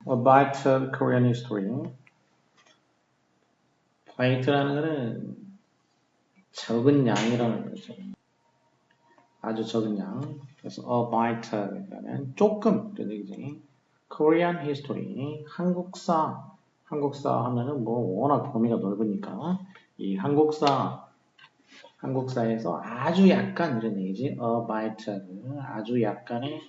About Korean history. Bite라는 거는 적은 양이라는 거죠. 아주 적은 양. 그래서 a bite 그러니까는 조금 그런 얘기지. Korean history. 한국사. 한국사 하면은 뭐 워낙 범위가 넓으니까 이 한국사에서 아주 약간 이런 얘기지. A bite. 아주 약간의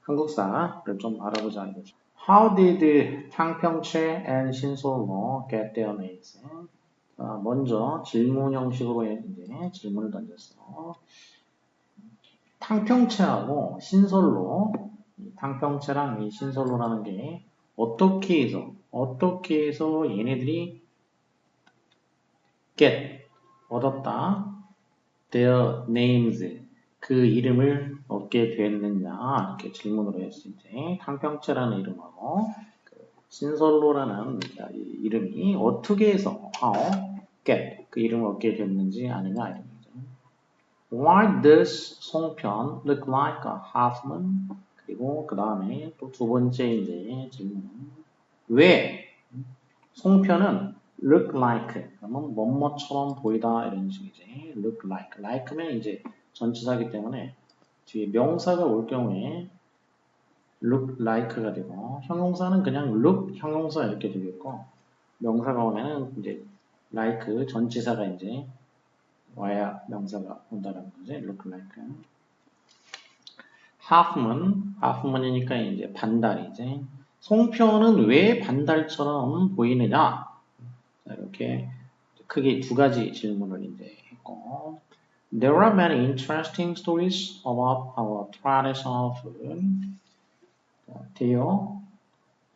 한국사를 좀 알아보자 이거죠. How did 탕평채 and 신솔로 get their names? 먼저 질문 형식으로 이제 질문을 던졌어. 탕평채하고 신솔로, 탕평채랑 이 신솔로라는 게 어떻게 해서 얘네들이 get, 얻었다, their names, 그 이름을 얻게 됐느냐, 이렇게 질문으로 했을 때, 탕평채라는 이름하고, 신솔로라는 이 이름이 어떻게 해서, how, get, 그 이름을 얻게 됐는지 아느냐, 이런 거죠. Why does 송편 look like a half-moon? 그리고 그 다음에 또 두 번째 이제 질문. 왜 송편은 look like, 그러면 뭐뭐처럼 보이다 이런 식이지. look like. like면 이제 전치사이기 때문에 뒤에 명사가 올 경우에 look like가 되고 형용사는 그냥 look 형용사 이렇게 되겠고 명사가 오면은 이제 like 전치사가 이제 와야 명사가 온다는 거지. look like. half moon이니까 이제 반달이지. 송편은 왜 반달처럼 보이느냐? 자, 이렇게 크게 두 가지 질문을 이제 했고. There are many interesting stories about our traditional food. 대요.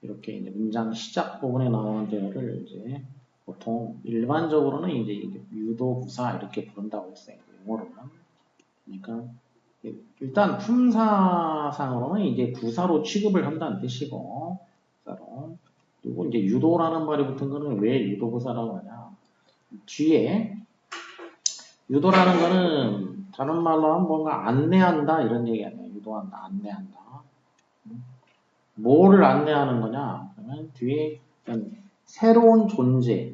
이렇게 이제 문장 시작 부분에 나오는 대어를 이제 보통 일반적으로는 이제 유도부사 이렇게 부른다고 했어요. 영어로는. 그러니까 일단 품사상으로는 이제 부사로 취급을 한다는 뜻이고, 부사로. 그리고 이제 유도라는 말이 붙은 거는 왜 유도부사라고 하냐? 뒤에 유도라는 거는 다른 말로 하면 뭔가 안내한다 이런 얘기 아니에요. 유도한다, 안내한다. 뭐를 안내하는 거냐? 그러면 뒤에 새로운 존재,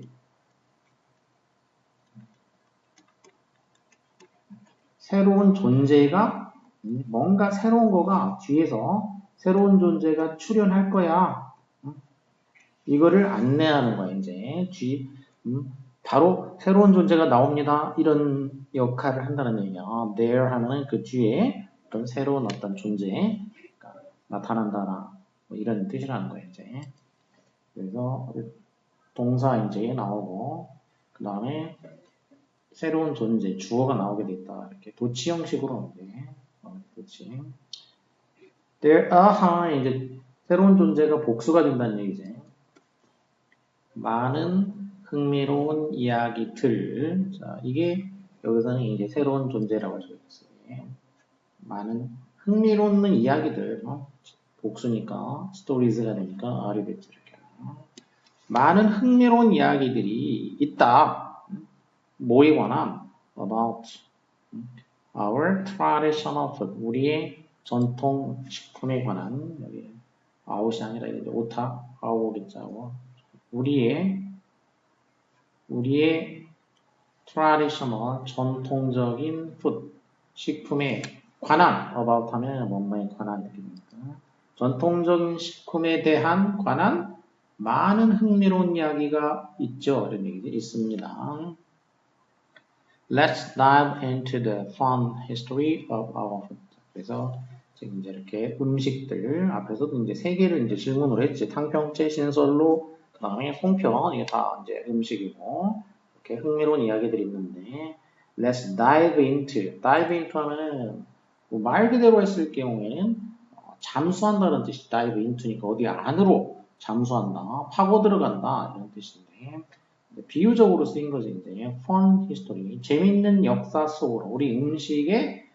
새로운 존재가 뭔가 새로운 거가 뒤에서 새로운 존재가 출현할 거야. 이거를 안내하는 거야. 이제 바로 새로운 존재가 나옵니다. 이런 역할을 한다는 얘기야. there 하면은 그 뒤에 어떤 새로운 어떤 존재가 나타난다나 뭐 이런 뜻이라는 거예요. 이제 그래서 동사 이제 나오고 그 다음에 새로운 존재 주어가 나오게 됐다. 이렇게 도치 형식으로 이제 도치. there are 이제 새로운 존재가 복수가 된다는 얘기지. 많은 흥미로운 이야기들. 자, 이게 여기서는 이제 새로운 존재라고 적었어요. 많은 흥미로운 이야기들. 복수니까 스토리즈가 되니까 R이 됐죠. 이렇게. 많은 흥미로운 이야기들이 있다. 뭐에 관한? About our traditional food. 우리의 전통 식품에 관한 여기 아웃이 아니라 이제 오타 아웃겠죠. 우리의 traditional 전통적인 food 식품에 관한 about 하면 뭐뭐에 관한 이렇게 됩니다. 전통적인 식품에 대한 관한 많은 흥미로운 이야기가 있죠. 이런 얘기들이 있습니다. Let's dive into the fun history of our food. 그래서 지금 이제 이렇게 음식들 앞에서도 이제 세 개를 이제 질문을 했지. 탕평채, 신설로, 그 다음에 송편 이게 다 이제 음식이고 이렇게 흥미로운 이야기들이 있는데 Let's dive into. dive into 하면은 말 그대로 했을 경우에는 잠수한다는 뜻이 dive into니까 어디 안으로 잠수한다, 파고 들어간다 이런 뜻인데. 비유적으로 쓰인 거지, 이제. fun history. 재밌는 역사 속으로, 우리 음식의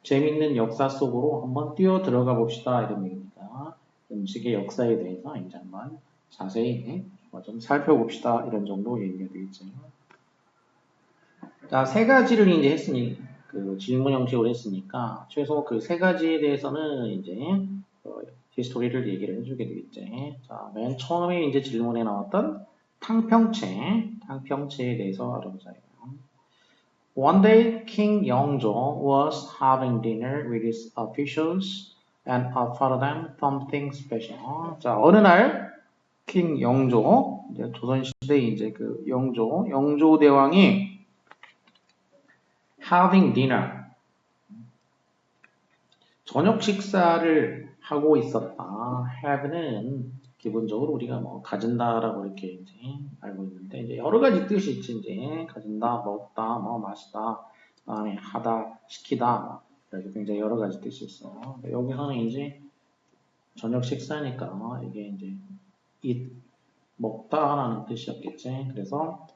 재밌는 역사 속으로 한번 뛰어 들어가 봅시다. 이런 얘기니까. 음식의 역사에 대해서 이제 한번 자세히 좀 살펴봅시다. 이런 정도 얘기가 되겠죠. 자, 세 가지를 이제 했으니, 그 질문 형식으로 했으니까, 최소 그 세 가지에 대해서는 이제, 히스토리를 얘기를 해주게 되겠지. 자, 맨 처음에 이제 질문에 나왔던 탕평체에 대해서 알아보자. One day, King Yongjo was having dinner with his officials and offered them something special. 자, 어느 날, 킹 영조, 이제 조선시대 이제 그 영조 대왕이 having dinner, 저녁 식사를 하고 있었다. have는 기본적으로 우리가 뭐 가진다라고 이렇게 이제 알고 있는데 이제 여러 가지 뜻이 있지. 이제 가진다, 먹다, 뭐 마시다, 그다음에 하다, 시키다, 이렇게 굉장히 여러 가지 뜻이 있어. 여기서는 이제 저녁 식사니까 이게 이제 eat, 먹다라는 뜻이었겠지. 그래서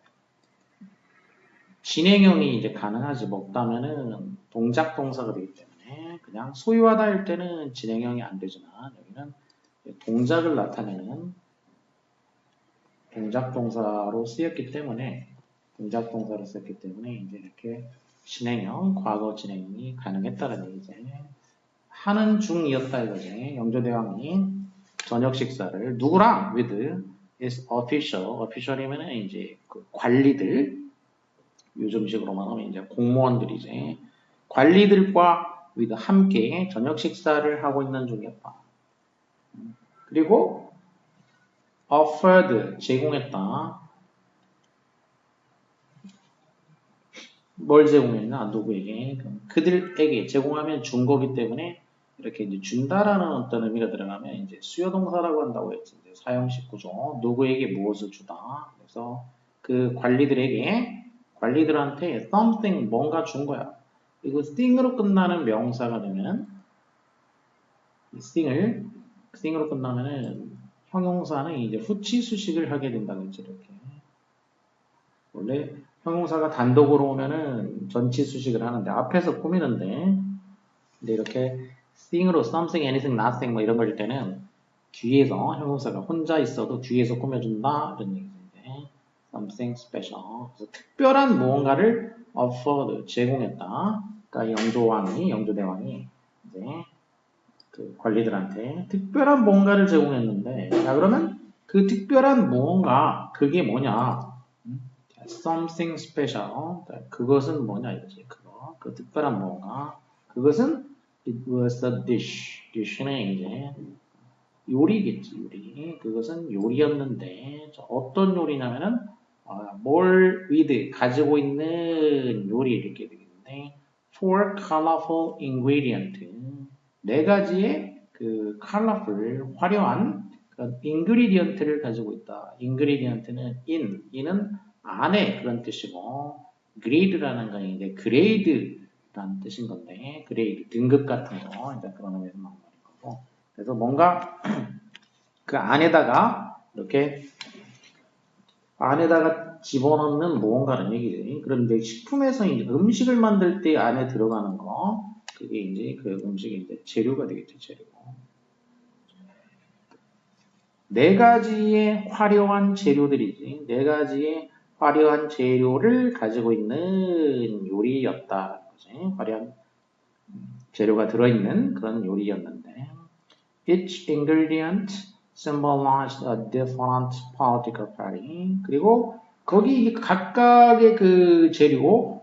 진행형이 이제 가능하지. 먹다면은 동작 동사가 되기 때문에 그냥 소유하다 할 때는 진행형이 안 되지만 여기는 동작을 나타내는 동작 동사로 쓰였기 때문에 이제 이렇게 진행형, 과거 진행이 가능했다는 얘기죠. 하는 중이었다 이거지. 영조대왕이 저녁 식사를 누구랑 with his official이면은 이제 그 관리들, 요즘식으로 말하면 이제 공무원들이지. 관리들과 with 함께 저녁 식사를 하고 있는 중이었다. 그리고 offered 제공했다. 뭘 제공했나? 누구에게? 그들에게 제공하면 준 거기 때문에 이렇게 이제 준다라는 어떤 의미가 들어가면 이제 수요동사라고 한다고 했지. 이제 사용식 구조. 누구에게 무엇을 주다. 그래서 그 관리들한테 something 뭔가 준 거야. 이거 thing으로 끝나는 명사가 되면 thing으로 끝나면은 형용사는 이제 후치 수식을 하게 된다고 했지. 이렇게. 원래 형용사가 단독으로 오면은 전치 수식을 하는데 앞에서 꾸미는데 근데 이렇게 thing으로 something, anything, nothing 뭐 이런 걸 때는 뒤에서 형용사가 혼자 있어도 뒤에서 꾸며준다 이런 얘기인데 something special. 그래서 특별한 무언가를 offered 제공했다. 그러니까 영조대왕이 이제 그 관리들한테 특별한 뭔가를 제공했는데 자 그러면 그 특별한 무언가 그게 뭐냐? something special. 그것은 뭐냐 이거지. 그 특별한 무언가. 그것은 it was a dish. dish는 이제 요리겠지, 요리. 그것은 요리였는데 어떤 요리냐면은 뭘 with 가지고 있는 요리 이렇게 되겠는데 four colorful ingredient 네 가지의 그 colorful 화려한 그런 ingredient를 가지고 있다. ingredient는 in은 안에 그런 뜻이고 grade라는 건 이제 grade라는 뜻인 건데 grade 등급 같은 거 이제 그런 의미에서 나온 거고 그래서 뭔가 그 안에다가 이렇게 안에다가 집어넣는 무언가는 얘기지. 그런데 식품에서 이제 음식을 만들 때 안에 들어가는 거 그게 이제 그 음식의 이제 재료가 되겠죠. 재료. 네 가지의 화려한 재료들이지. 네 가지의 화려한 재료를 가지고 있는 요리였다. 화려한 재료가 들어있는 그런 요리였는데 each ingredient symbolized a different political party. 그리고 거기 각각의 그 재료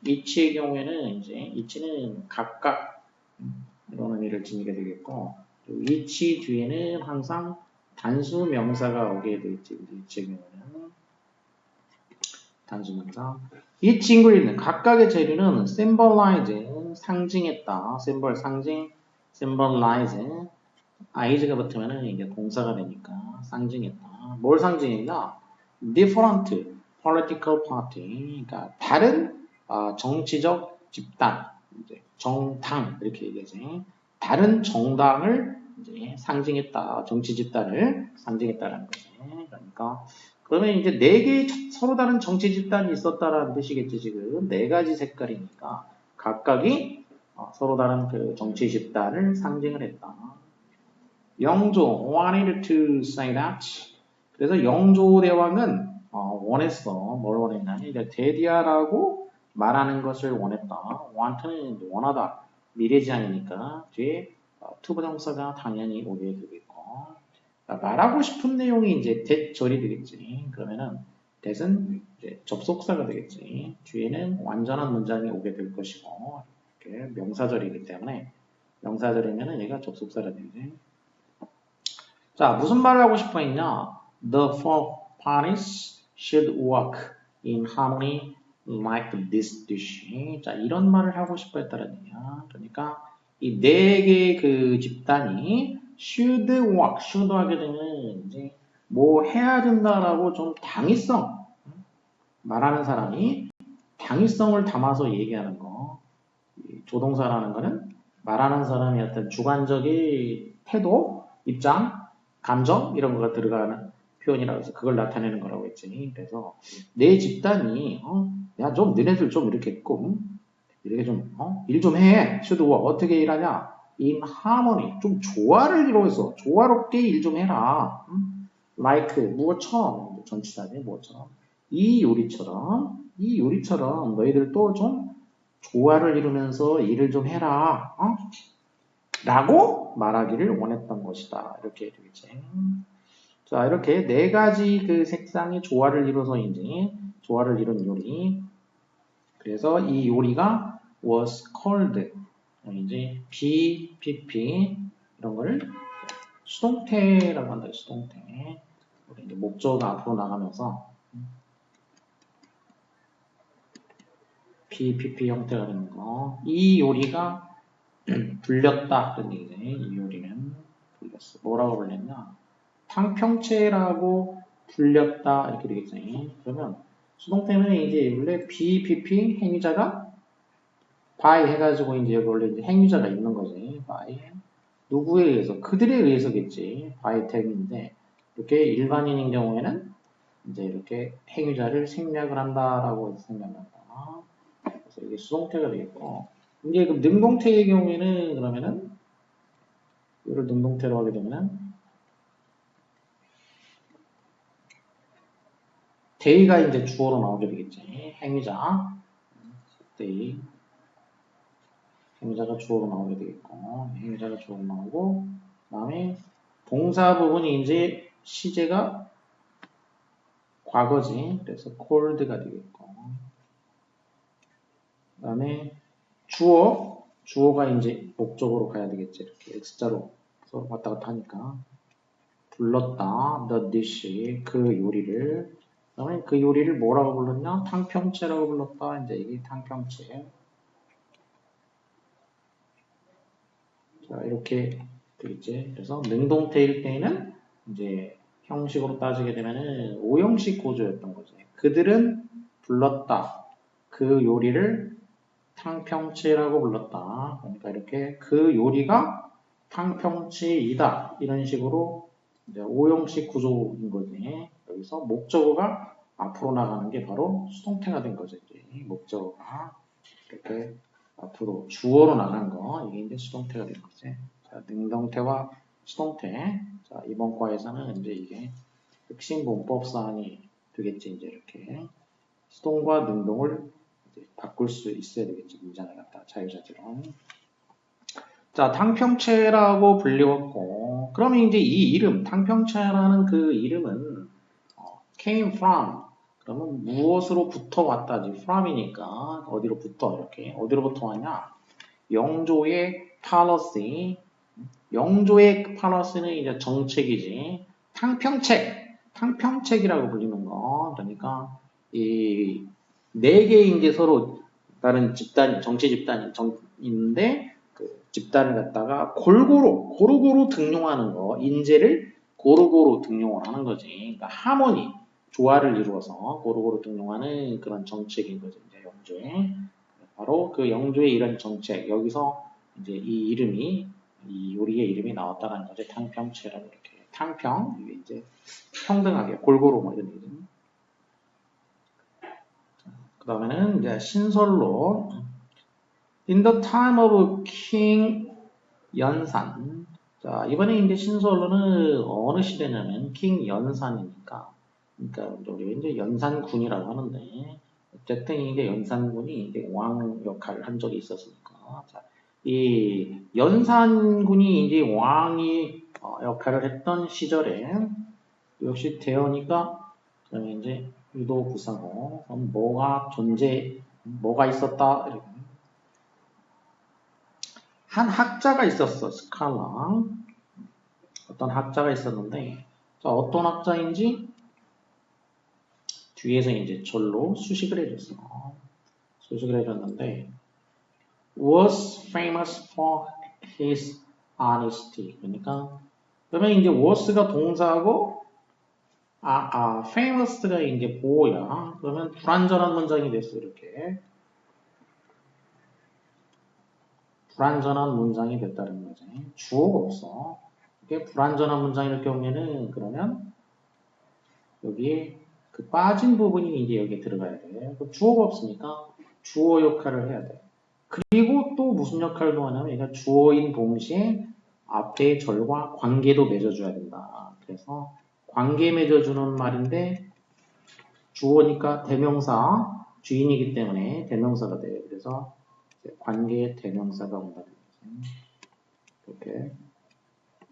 each의 경우에는 이제 each는 각각 이런 의미를 지니게 되겠고 each 뒤에는 항상 단수 명사가 오게 되겠지. each의 경우에는 단수 명사. 이 친구에 있는 각각의 재료는 symbolize 상징했다. symbol 상징 symbolize ies가 붙으면은 이게 동사가 되니까 상징했다. 뭘 상징했나? different political party. 그러니까 다른 정치적 집단, 이제 정당 이렇게 얘기하지. 다른 정당을 이제 상징했다. 정치 집단을 상징했다라는 거지. 그러니까 그러면 이제 네 개의 서로 다른 정치 집단이 있었다라는 뜻이겠지. 지금 네 가지 색깔이니까 각각이 서로 다른 그 정치 집단을 상징을 했다. 영조 wanted to say that. 그래서 영조 대왕은 원했어. 뭘 원했냐면 이제 대디아라고 말하는 것을 원했다. want는 원하다. 미래지향이니까 뒤에 투부정사가 당연히 오게 되겠고, 말하고 싶은 내용이 이제 대절이 되겠지. 그러면은 that은 이제 접속사가 되겠지. 뒤에는 완전한 문장이 오게 될 것이고, 이렇게 명사절이기 때문에 명사절이면은 얘가 접속사가 되지. 자, 무슨 말을 하고 싶어 했냐? The four parties should work in harmony like this dish. 자, 이런 말을 하고 싶어 했다는 얘기야. 그러니까 이 네 개의 그 집단이 should work, should 하게 되면 이제 뭐 해야 된다라고 좀 당위성 말하는 사람이 당위성을 담아서 얘기하는 거. 조동사라는 거는 말하는 사람의 어떤 주관적인 태도, 입장, 감정 이런 거가 들어가는 표현이라고 해서 그걸 나타내는 거라고 했지. 그래서 내 집단이 야 좀 너네들 좀 이렇게 했고 이렇게 좀 일 좀 해. 슈드워 어떻게 일하냐? in harmony 좀 조화를 이루어서 조화롭게 일 좀 해라. like 무엇처럼 전치사지 무엇처럼 이 요리처럼 너희들도 좀 조화를 이루면서 일을 좀 해라. 라고 말하기를 원했던 것이다. 이렇게 되겠지. 자, 이렇게 네 가지 그 색상이 조화를 이뤄서인지 조화를 이룬 요리. 그래서 이 요리가 was called 이제 be, pp 이런 거를 수동태라고 한다. 수동태. 우리 이제 목적어가 앞으로 나가면서 be, pp 형태가 되는 거. 이 요리가 불렸다. 그런 얘기죠. 이 요리는 불렸어. 뭐라고 불렸냐? 탕평채라고 불렸다. 이렇게 되겠죠. 그러면 수동태는 이제 원래 be, pp 행위자가 by 해가지고 이제 여기 원래 이제 행위자가 있는 거지. by. 누구에 의해서? 그들에 의해서겠지. by 템인데 이렇게 일반인인 경우에는 이제 이렇게 행위자를 생략을 한다라고 생각한다. 그래서 이게 수동태가 되겠고 이제 그 능동태의 경우에는 그러면은 이걸 능동태로 하게 되면은 데이가 이제 주어로 나오게 되겠지. 행위자. 데이. 행위자가 주어로 나오게 되겠고, 행위자가 주어로 나오고, 그 다음에 동사 부분이 이제 시제가 과거지. 그래서 called가 되겠고, 그 다음에 주어가 이제 목적으로 가야 되겠지. 이렇게 X자로 왔다 갔다 하니까. 불렀다. the dish. 그 요리를. 그 다음에 그 요리를 뭐라고 불렀냐? 탕평채라고 불렀다. 이제 이게 탕평채. 자, 이렇게 되겠지. 그래서 능동태일 때에는 이제 형식으로 따지게 되면은 오형식 구조였던 거지. 그들은 불렀다. 그 요리를 탕평치라고 불렀다. 그러니까 이렇게 그 요리가 탕평치이다. 이런 식으로 이제 오형식 구조인 거지. 여기서 목적어가 앞으로 나가는 게 바로 수동태가 된 거죠. 이제 목적어가 이렇게 앞으로 주어로 나간 거 이게 이제 수동태가 된 거지. 자, 능동태와 수동태. 자, 이번 과에서는 이제 이게 핵심 문법 사항이 되겠지. 이제 이렇게 수동과 능동을 이제 바꿀 수 있어야 되겠지. 문장을 갖다 자유자재로. 자, 탕평채라고 불리웠고, 그러면 이제 이 이름, 탕평채라는 그 이름은 came from 그러면 무엇으로부터 왔다지. from이니까 어디로부터 이렇게 어디로부터 왔냐? 영조의 policy. 영조의 policy는 이제 정책이지. 탕평책이라고 불리는 거. 그러니까 이 네 개의 이제 서로 다른 집단, 정치 집단이 있는데 그 집단을 갖다가 고루고루 등용하는 거. 인재를 고루고루 등용을 하는 거지. 그러니까 하모니. 조화를 이루어서 고루고루 등용하는 그런 정책인 거죠. 이제 영조의. 바로 그 영조의 이런 정책. 여기서 이제 이 이름이, 이 요리의 이름이 나왔다는 거죠. 탕평채라고 이렇게. 탕평. 이게 이제 평등하게, 골고루 뭐 이런 얘기죠. 그 다음에는 이제 신설로. In the time of King 연산. 자, 이번에 이제 신설로는 어느 시대냐면 킹 연산이니까. 그러니까 우리 이제 연산군이라고 하는데 어쨌든 이게 연산군이 이제 왕 역할을 한 적이 있었으니까. 자, 이 연산군이 이제 왕이 역할을 했던 시절에 역시 대어니까 그러면 이제 유도 부사고 그럼 뭐가 있었다 이렇게. 한 학자가 있었어. 스칼라. 어떤 학자가 있었는데 자, 어떤 학자인지 뒤에서 이제 절로 수식을 해줬어. 수식을 해줬는데 was famous for his honesty. 그러니까 그러면 이제 was가 동사고 famous가 이제 보호야. 그러면 불완전한 문장이 됐어. 이렇게 불완전한 문장이 됐다는 거지. 주어가 없어. 이게 불완전한 문장 이렇게 오면은 그러면 여기에 그 빠진 부분이 이제 여기에 들어가야 돼. 주어가 없으니까 주어 역할을 해야 돼. 그리고 또 무슨 역할을 하냐면 얘가 주어인 동시에 앞에 절과 관계도 맺어줘야 된다. 그래서 관계 맺어주는 말인데 주어니까 대명사 주인이기 때문에 대명사가 돼. 그래서 관계 대명사가 온다. 이렇게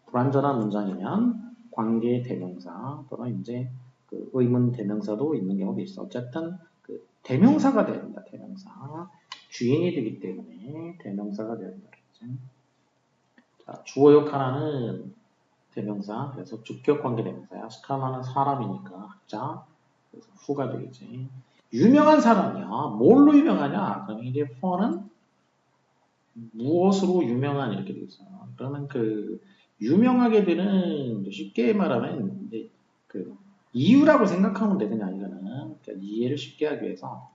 불완전한 문장이면 관계 대명사 또는 이제 그 의문 대명사도 있는 경우도 있어. 어쨌든 그 대명사가 됩니다. 대명사 주인이 되기 때문에 대명사가 됩니다. 자, 주어역 하나는 대명사, 그래서 주격 관계 대명사야. 스칼라는 사람이니까 학자, 그래서 후가 되겠지. 유명한 사람이야. 뭘로 유명하냐? 그럼 이제 for는 무엇으로 유명한 이렇게 되겠어. 그러면 그 유명하게 되는 쉽게 말하면 이제 그 이유라고 생각하면 되느냐 이거는 그러니까 이해를 쉽게 하기 위해서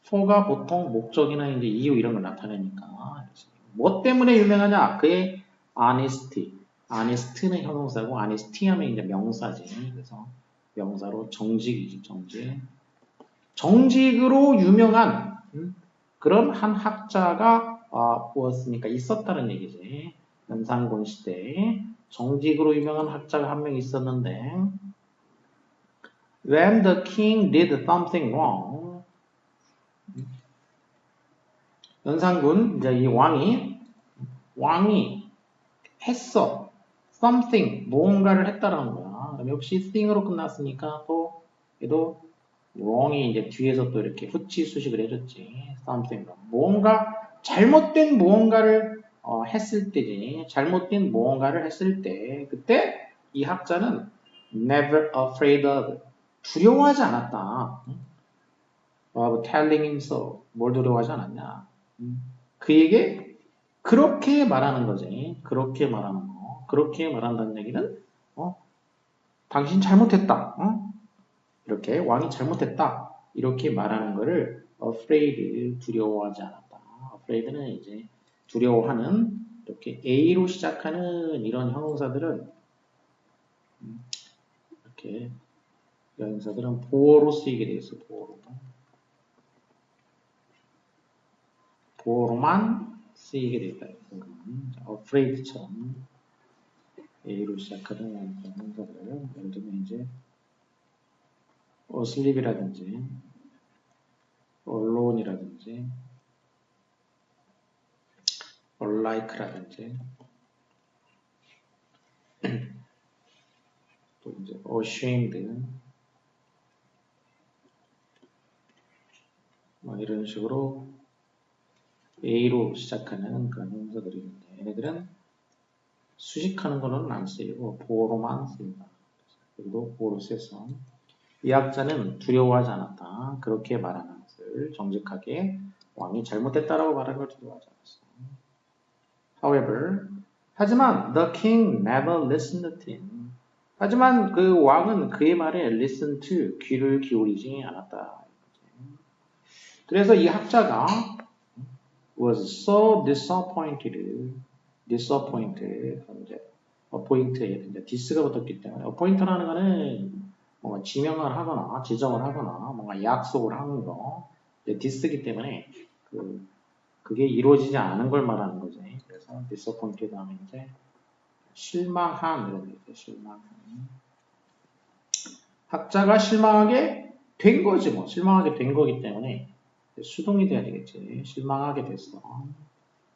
for가 보통 목적이나 이제 이유 이런 걸 나타내니까 뭐 때문에 유명하냐? 그의 honesty. honest는 형용사고 honesty 하면 이제 명사지. 그래서 명사로 정직이지 정직. 정직으로 유명한 그런 한 학자가 보았으니까 있었다는 얘기지. 연산군 시대에 정직으로 유명한 학자가 한 명 있었는데 when the king did something wrong 연산군 이제 이 왕이 했어 something 무언가를 했다라는 거야. 그럼 역시 thing으로 끝났으니까 또 얘도 wrong이 이제 뒤에서 또 이렇게 후치 수식을 해줬지. something 뭔가 잘못된 무언가를 했을 때지. 잘못된 무언가를 했을 때 그때 이 학자는 never afraid of 두려워하지 않았다. of telling him so 뭘 두려워하지 않았냐. 그에게 그렇게 말하는 거지. 그렇게 말하는 거. 그렇게 말한다는 얘기는 당신 잘못했다. 이렇게 왕이 잘못했다. 이렇게 말하는 거를 afraid 두려워하지 않았다. afraid는 이제 두려워하는 이렇게 A로 시작하는 이런 형용사들은 이렇게 이런 형용사들은 보어로 쓰이게 되어 있어. 보어로만 쓰이게 되어 있다. afraid처럼 A로 시작하는 형용사들 예를 들면 이제 asleep이라든지 alone이라든지 unlike라든지 또 이제 ashamed 이런 식으로 A로 시작하는 그런 형용사들이 있는데 얘네들은 수식하는 거는 안 쓰이고 보어로만 쓰인다. 그리고 보어로 쓰여서 이 학자는 두려워하지 않았다. 그렇게 말하는 것을 정직하게 왕이 잘못했다라고 말하는 걸 두려워하지 않았어. However, 하지만 the king never listened to him. 하지만 그 왕은 그의 말에 listen to 귀를 기울이지 않았다. 그래서 이 학자가 was so disappointed. 이제 appoint에 이제 dis가 붙었기 때문에 appoint라는 거는 뭔가 지명을 하거나 지정을 하거나 뭔가 약속을 하는 거 dis기 때문에 그게 이루어지지 않은 걸 말하는 거지. 그래서 disappointed 하면 이제 실망한 이런 얘기죠. 실망한. 학자가 실망하게 된 거지 뭐. 실망하게 된 거기 때문에 수동이 돼야 되겠지. 실망하게 됐어.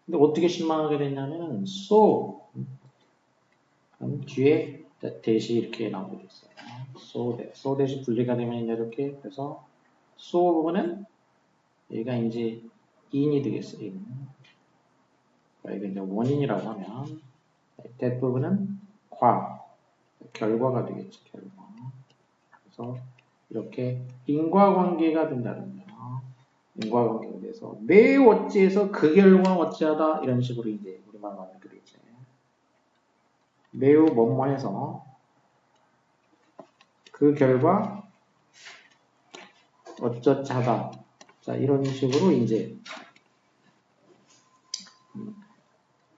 근데 어떻게 실망하게 됐냐면 so 뒤에 대시 이렇게 나오게 됐어요. so 대시 분리가 되면 이제 이렇게 그래서 so 부분은 얘가 이제 in이 되겠어요. in. 그러니까 이게 이제 원인이라고 하면 that 부분은 결과가 되겠죠. 결과. 그래서 이렇게 인과관계가 된다는 거예요. 인과관계가 돼서 매우 어찌해서 그 결과 어찌하다 이런 식으로 이제 우리말로 하면 그러겠지. 매우 뭐뭐해서 그 결과 어쩌하다. 자 이런 식으로 이제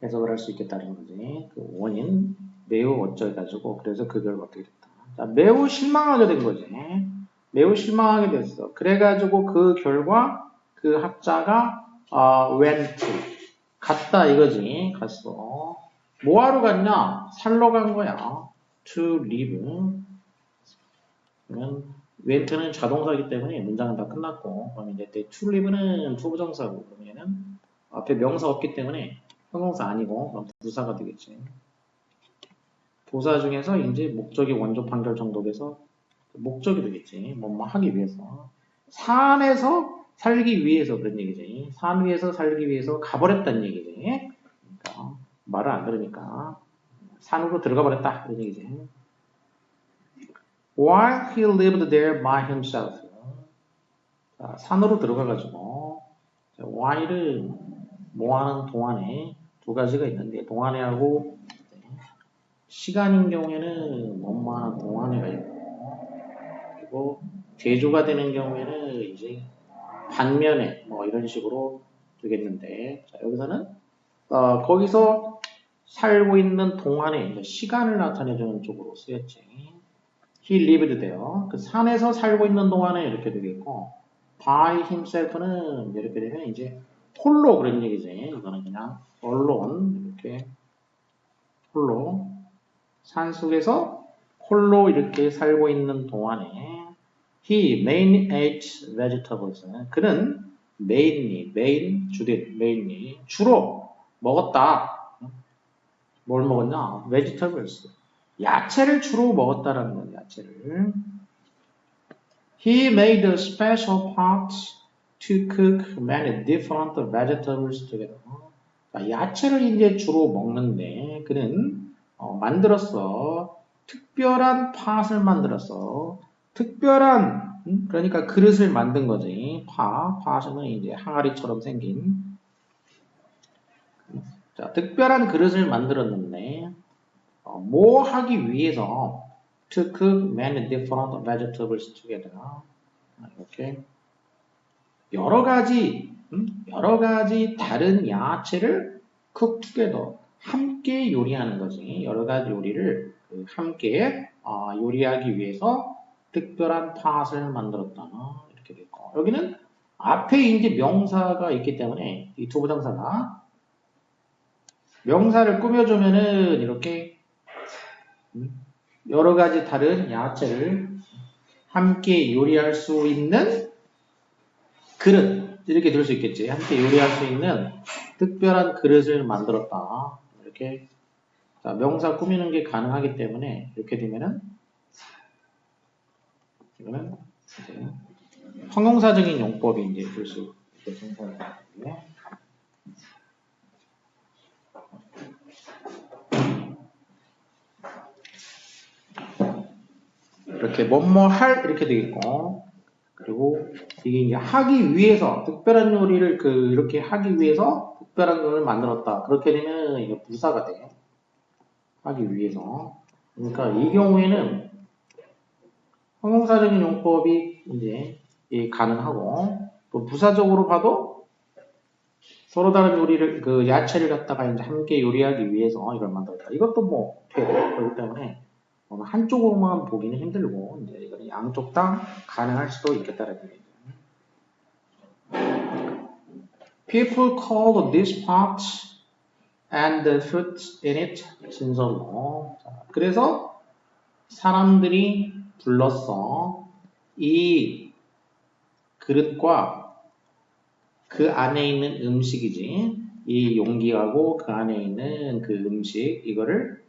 해석을 할 수 있겠다는 거지. 그 원인 매우 어쩌해가지고 그래서 그 결과 어떻게 됐다. 자, 매우 실망하게 된 거지. 매우 실망하게 됐어. 그래가지고 그 결과 그 학자가 went 갔다 이거지. 갔어. 뭐하러 갔냐? 살러 간 거야. to live. 그러면 went는 자동사이기 때문에 문장은 다 끝났고 그럼 이제 to live는 투부정사고 그러면 얘는 앞에 명사 없기 때문에 형용사 아니고 그럼 부사가 되겠지. 부사 중에서 이제 목적이 원조 판결 정도 돼서 목적이 되겠지. 뭐 하기 위해서. 산에서 살기 위해서 그런 얘기지. 산 위에서 살기 위해서 가버렸다는 얘기지. 그러니까 말을 안 들으니까 산으로 들어가 버렸다 그런 얘기지. While he lived there by himself. 자, 산으로 들어가가지고 while은 뭐하는 동안에 두 가지가 있는데 동안에하고 시간인 경우에는 뭐뭐하는 동안에가 있고 그리고 대조가 되는 경우에는 이제 반면에 뭐 이런 식으로 되겠는데 자, 여기서는 거기서 살고 있는 동안에 시간을 나타내주는 쪽으로 쓰였지. He lived there. 그 산에서 살고 있는 동안에 이렇게 되겠고 by himself는 이렇게 되면 이제 홀로 그런 얘기지. 이거는 그냥 alone 이렇게 홀로 산속에서 홀로 이렇게 살고 있는 동안에 he mainly ate vegetables. 그는 mainly 주로 먹었다. 뭘 먹었냐? vegetables. 야채를 주로 먹었다라는 거예요. 야채를. He made a special pot to cook many different vegetables together. 야채를 이제 주로 먹는데 그는 만들었어. 특별한 팥을 만들었어. 특별한 그러니까 그릇을 만든 거지. 팥은 이제 항아리처럼 생긴. 자, 특별한 그릇을 만들었는데 뭐 하기 위해서 to cook many different vegetables together. 이렇게 여러 가지 다른 야채를 cook together 함께 요리하는 거지. 여러 가지 요리를 함께 요리하기 위해서 특별한 팥을 만들었다. 이렇게 됐고 여기는 앞에 이제 명사가 있기 때문에 이 투부정사가 명사를 꾸며주면은 이렇게 여러 가지 다른 야채를 함께 요리할 수 있는 그릇 이렇게 들 수 있겠지. 함께 요리할 수 있는 특별한 그릇을 만들었다. 이렇게 자, 명사 꾸미는 게 가능하기 때문에 이렇게 되면은 이거는 이제 형용사적인 용법이 이제 될 수 있겠습니다. 이렇게 뭐뭐 할 이렇게 되겠고 그리고 이게 이제 하기 위해서 특별한 요리를 이렇게 하기 위해서 특별한 걸 만들었다. 그렇게 되면 이게 부사가 돼. 하기 위해서. 그러니까 이 경우에는 형용사적인 용법이 이제 가능하고 또 부사적으로 봐도 서로 다른 요리를 야채를 갖다가 이제 함께 요리하기 위해서 이걸 만들었다. 이것도 뭐 되고 그렇기 때문에 한쪽으로만 보기는 힘들고 이제 이거는 양쪽 다 가능할 수도 있겠다라는 얘기죠. People call this pot and the fruit in it 진설로. 그래서 사람들이 불렀어. 이 그릇과 그 안에 있는 음식이지. 이 용기하고 그 안에 있는 그 음식 이거를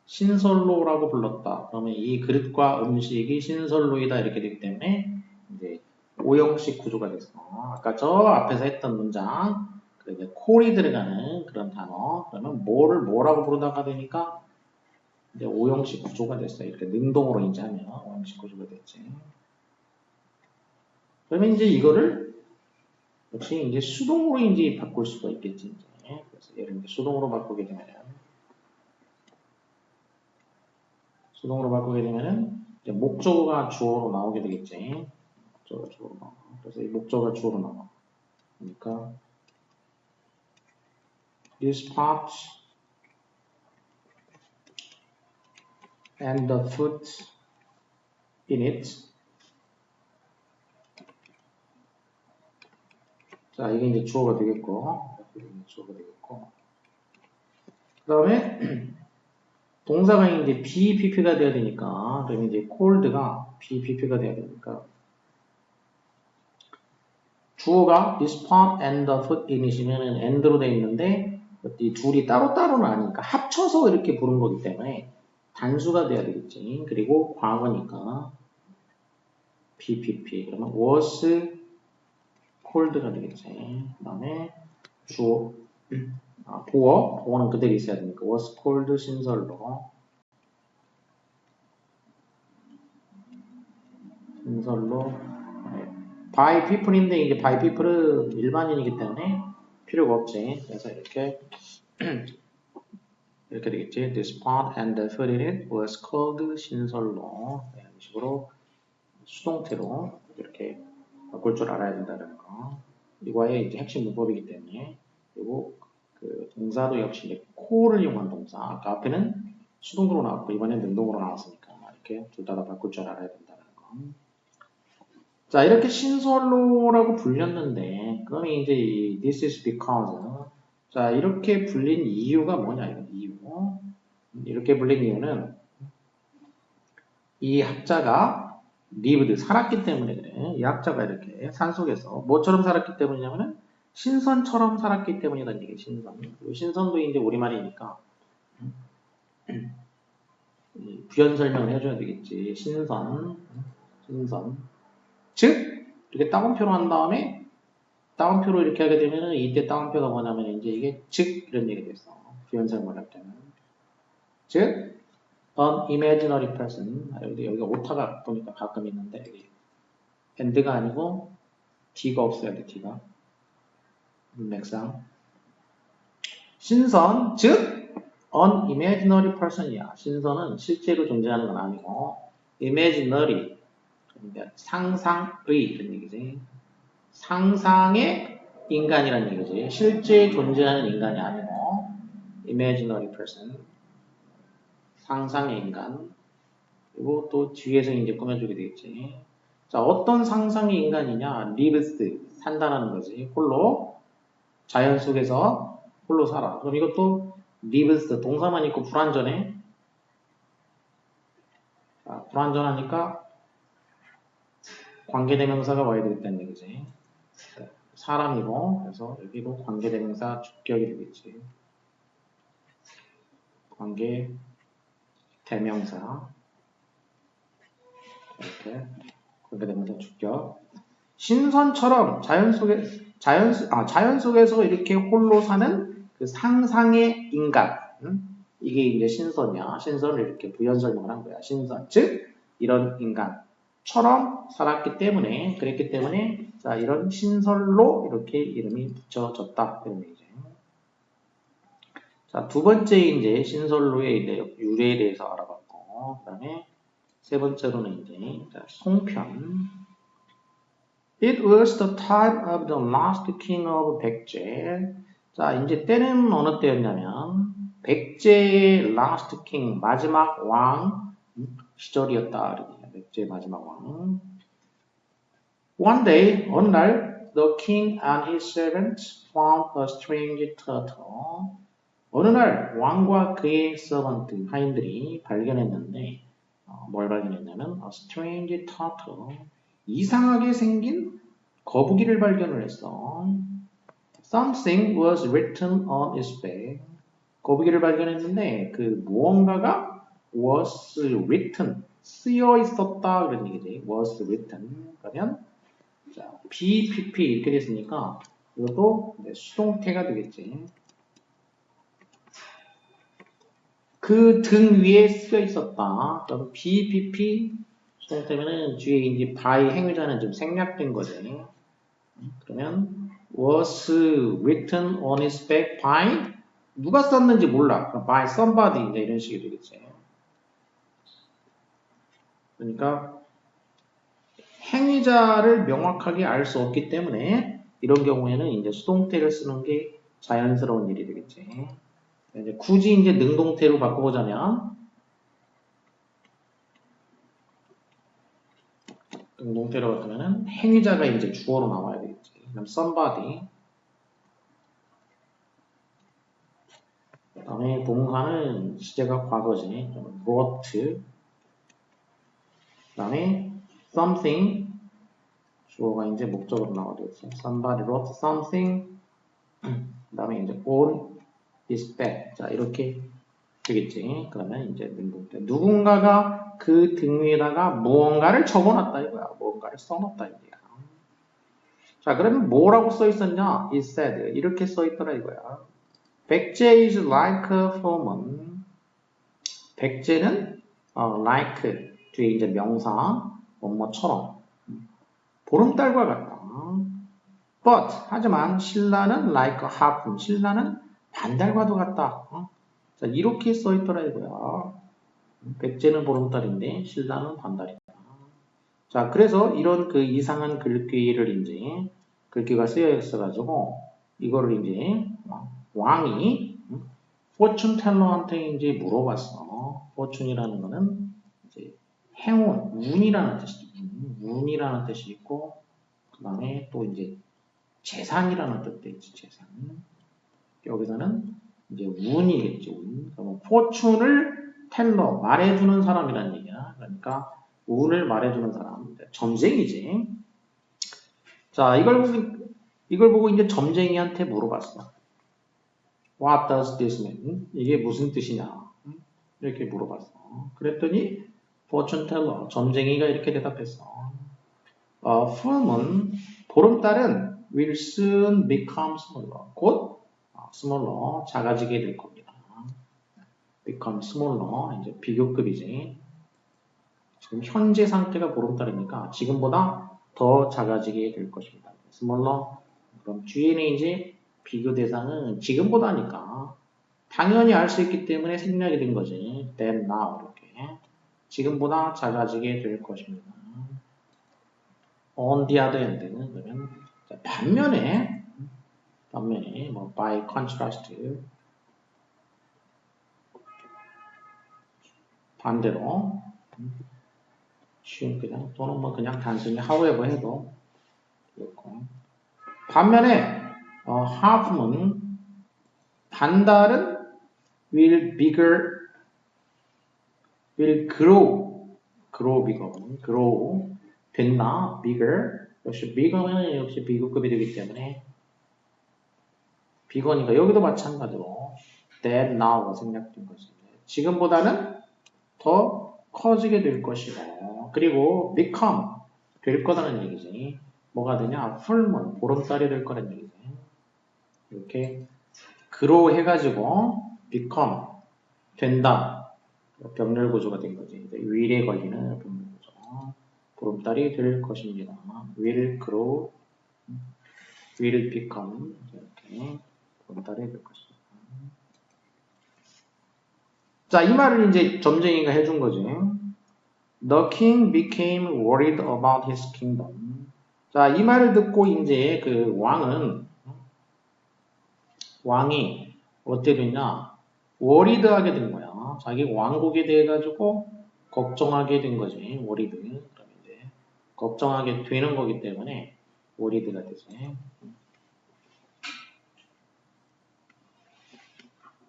신선로라고 불렀다. 그러면 이 그릇과 음식이 신선로이다 이렇게 되기 때문에 이제 오형식 구조가 됐어. 아까 저 앞에서 했던 문장 그래서 콜이 들어가는 그런 단어 그러면 뭐를 뭐라고 부르다가 되니까 이제 오형식 구조가 됐어요. 이렇게 능동으로 이제 하면 오형식 구조가 됐지. 그러면 이제 이거를 역시 이제 수동으로 이제 바꿀 수가 있겠지. 이제. 그래서 얘를 이제 수동으로 바꾸게 되면은 이제 목적어가 주어로 나오게 되겠지. 목적어가 주어로 나와. 그래서 이 목적어가 주어로 나와. 그러니까 this pot and the food in it. 자, 이게 이제 주어가 되겠고, 그 다음에 동사가 이제 BPP가 돼야 되니까, 그러면 이제 cold가 BPP가 돼야 되니까, 주어가 this pot and the food in it이면은 and로 되어 있는데, 이 둘이 따로따로는 아니니까 합쳐서 이렇게 부른 거기 때문에 단수가 돼야 되겠지. 그리고 과거니까 BPP. 그러면 was cold가 되겠지. 그 다음에 주어, 보어는 그대로 있어야 되니까 was cold 신설로 by people인데 이게 by people은 일반인이기 때문에 필요가 없지. 그래서 이렇게 되겠지. This pot and the food in it was cold 신설로 이런 식으로 수동태로 이렇게 바꿀 줄 알아야 된다는 거. 이거의 이제 핵심 문법이기 때문에 그리고 그 동사도 역시 이제 co를 이용한 동사. 아까 앞에는 수동으로 나왔고 이번엔 능동으로 나왔으니까 이렇게 둘 다 바꿀 줄 알아야 된다는 거. 자, 이렇게 신설로라고 불렸는데 그러면 이제 this is because 자, 이렇게 불린 이유가 뭐냐 이거 이유. 이렇게 불린 이유는 이 학자가 lived 살았기 때문에 그래. 이 학자가 이렇게 산속에서 뭐처럼 살았기 때문이냐면은 신선처럼 살았기 때문이라는 얘기. 신선. 그리고 신선도 이제 우리말이니까 부연 설명을 해줘야 되겠지. 신선. 즉 이렇게 따옴표로 한 다음에 따옴표로 이렇게 하게 되면은 이때 따옴표가 뭐냐면 이제 이게 즉 이런 얘기 됐어. 부연 설명을 할 때는 즉 an imaginary person 여기가 오타가 보니까 가끔 있는데 여기 and가 아니고 d가 없어야 돼. d가 문맥상 신선 즉 an imaginary person이야. 신선은 실제로 존재하는 건 아니고 imaginary 그러니까 상상의 이런 얘기지. 상상의 인간이라는 얘기지. 실제 존재하는 인간이 아니고 imaginary person 상상의 인간 그리고 또 뒤에서 이제 꾸며주게 되겠지. 자, 어떤 상상의 인간이냐? lives 산다라는 거지. 홀로 자연 속에서 홀로 살아. 그럼 이것도 lives 동사만 있고 불완전해. 자, 불완전하니까 관계대명사가 와야 되겠다는 얘기지. 사람이고 그래서 여기도 관계대명사 주격이 되겠지. 관계대명사 이렇게 관계대명사 주격. 신선처럼 자연 속에서 이렇게 홀로 사는 그 상상의 인간. 이게 이제 신선이야. 신선을 이렇게 부연 설명을 한 거야. 신선. 즉, 이런 인간처럼 살았기 때문에, 그랬기 때문에, 자, 이런 신설로 이렇게 이름이 붙여졌다. 이런 얘기죠. 자, 두 번째 이제 신설로의 이제 유래에 대해서 알아봤고, 그 다음에 세 번째로는 이제, 자, 송편. It was the time of the last king of 백제. 자, 이제 때는 어느 때였냐면 백제의 last king, 마지막 왕 시절이었다. 백제의 마지막 왕. One day, 어느 날, the king and his servants found a strange turtle. 어느 날 왕과 그의 서번트, 하인들이 발견했는데 뭘 발견했냐면 a strange turtle. 이상하게 생긴 거북이를 발견을 했어. Something was written on its back. 거북이를 발견했는데 그 무언가가 was written, 쓰여 있었다 그런 얘기지. was written. 그러면 자, BPP 이렇게 됐으니까 이것도 수동태가 되겠지. 그 등 위에 쓰여 있었다. 그럼 BPP 수동태면은 뒤에 이제 by 행위자는 좀 생략된 거지. 그러면 was written on his back by 누가 썼는지 몰라. by somebody 이제 이런 식이 되겠지. 그러니까 행위자를 명확하게 알 수 없기 때문에 이런 경우에는 이제 수동태를 쓰는 게 자연스러운 일이 되겠지. 이제 굳이 이제 능동태로 바꿔보자면 능동태로 바꾸면은 행위자가 이제 주어로 나와야 되겠지. 그럼 somebody. 그 다음에 동사는 시제가 과거지. brought. 그 다음에 something. 주어가 이제 목적으로 나와야 되겠지. Somebody wrote something. 그 다음에 이제 on his back. 자, 이렇게 되겠지. 그러면 이제 능동태. 누군가가 그 등 위에다가 무언가를 적어놨다 이거야. 무언가를 써놨다 이거야. 자, 그러면 뭐라고 써 있었냐? It said. 이렇게 써 있더라 이거야. 백제 is like a foreman. 백제는 like 뒤에 이제 명사 뭐뭐처럼 보름달과 같다. But 하지만 신라는 like a harpoon. 신라는 반달과도 같다. 자, 이렇게 써 있더라 이거야. 백제는 보름달인데 신라는 반달이다. 자, 그래서 이런 그 이상한 글귀를 이제 글귀가 쓰여 있어가지고 이거를 이제 왕이 포춘 텔러한테 이제 물어봤어. 포춘이라는 거는 이제 행운, 운이라는 뜻이죠. 운이라는 뜻이 있고 그 다음에 또 이제 재산이라는 뜻도 있지. 재산. 여기서는 이제 운이겠죠. 운. 그러면 포춘을 텔러 말해주는 사람이라는 얘기야. 그러니까 운을 말해주는 사람. 점쟁이지. 자, 이걸 보고 이제 점쟁이한테 물어봤어. What does this mean? 이게 무슨 뜻이냐? 이렇게 물어봤어. 그랬더니 fortune teller, 점쟁이가 이렇게 대답했어. Fullmoon, 보름달은 will soon become smaller. 곧 smaller, 작아지게 될 겁니다. become smaller, 이제 비교급이지. 지금 현재 상태가 보름달이니까 지금보다 더 작아지게 될 것입니다. smaller. 그럼 뒤에는 이제 비교 대상은 지금보다니까 당연히 알 수 있기 때문에 생략이 된 거지. than now 이렇게 지금보다 작아지게 될 것입니다. on the other hand는 그러면 반면에 뭐 by contrast 반대로 쉬운 그냥 또는 뭐 그냥 단순히 however 해도 그렇고 반면에 half은 반달은 will grow 됐나 bigger 역시 bigger는 역시 비교급이 되기 때문에 bigger니까 여기도 마찬가지로 that now가 생략된 것입니다. 지금보다는 더 커지게 될 것이고 그리고 become 될 거라는 얘기지. 뭐가 되냐? fullmoon 보름달이 될 거라는 얘기지. 이렇게 grow 해가지고 become 된다. 병렬 구조가 된 거지. will에 걸리는 병렬 구조. 보름달이 될 것입니다. will grow, will become 이렇게 보름달이 될 것입니다. 자, 이 말을 이제 점쟁이가 해준 거지. The king became worried about his kingdom. 자, 이 말을 듣고 이제 그 왕이 어떻게 됐냐? worried 하게 된 거야. 자기 왕국에 대해 가지고 걱정하게 된 거지. worried. 그럼 이제 걱정하게 되는 거기 때문에 worried가 되지.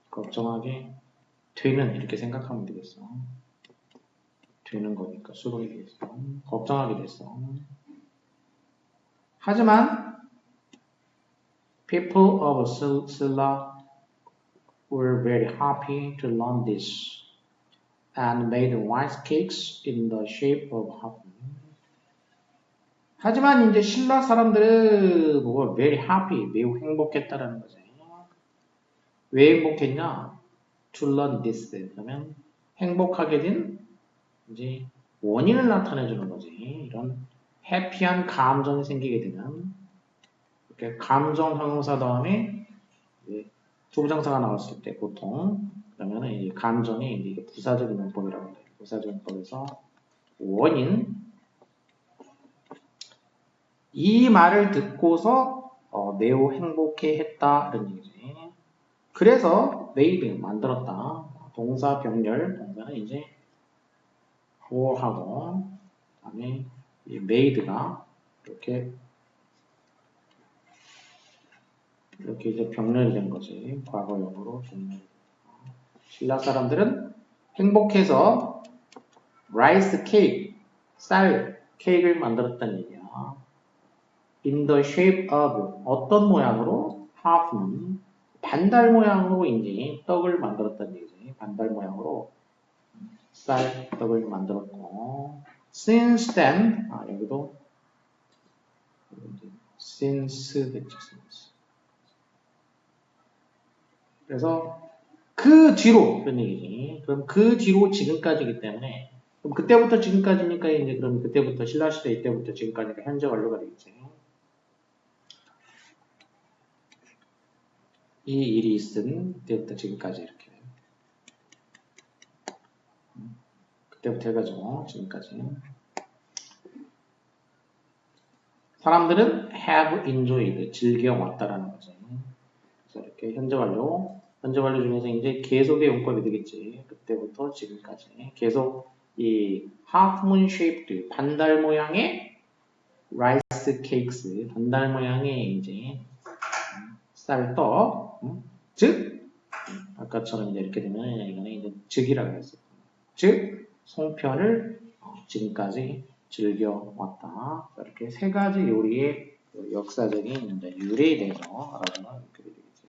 걱정하게 되는 이렇게 생각하면 되겠어. 되는 거니까 수동이 되겠어. 걱정하게 됐어. 하지만 People of Silla were very happy to learn this and made rice cakes in the shape of half moon. 하지만 이제 신라 사람들은 뭐 very happy, 매우 행복했다라는 거지. 왜 행복했냐? To learn this. 그러면 행복하게 된 이제 원인을 나타내 주는 거지. 이런 해피한 감정이 생기게 되면 이렇게 감정 형용사 다음에 부부정사가 나왔을 때 보통 그러면은 이 감정이 이제 부사적인 문법이라고 해요. 부사적인 문법에서 원인 이 말을 듣고서 매우 행복해 했다 이런 얘기지. 그래서 made 만들었다. 동사 병렬 동사는 이제 for하고 그다음에 이 made가 이렇게 이제 병렬이 된 거지. 과거형으로 병렬. 신라 사람들은 행복해서 라이스 케이크, 쌀 케이크를 만들었다는 얘기야. In the shape of 어떤 모양으로? half moon 반달 모양으로 이제 떡을 만들었다는 얘기지. 반달 모양으로 쌀 떡을 만들었고 since then 여기도 since 됐죠. 그래서 그 뒤로 그런 얘기지. 그럼 그 뒤로 지금까지이기 때문에 그럼 그때부터 지금까지니까 이제 그럼 그때부터 신라시대 이때부터 지금까지가 현재 완료가 되겠지. 이 일이 있은 그때부터 지금까지 이렇게 그때부터 해가지고 지금까지 사람들은 have enjoyed 즐겨왔다라는 거지. 그래서 이렇게 현재 완료 중에서 이제 계속의 용법이 되겠지. 그때부터 지금까지 계속 이 half moon shaped 반달 모양의 rice cakes 반달 모양의 이제 쌀떡 즉 아까처럼 이제 이렇게 되면 이거는 이제 즉이라고 했어요. 즉 송편을 지금까지 즐겨왔다. 이렇게 세 가지 요리의 역사적인 유래에 대해서 알아주는 이렇게 되겠습니다.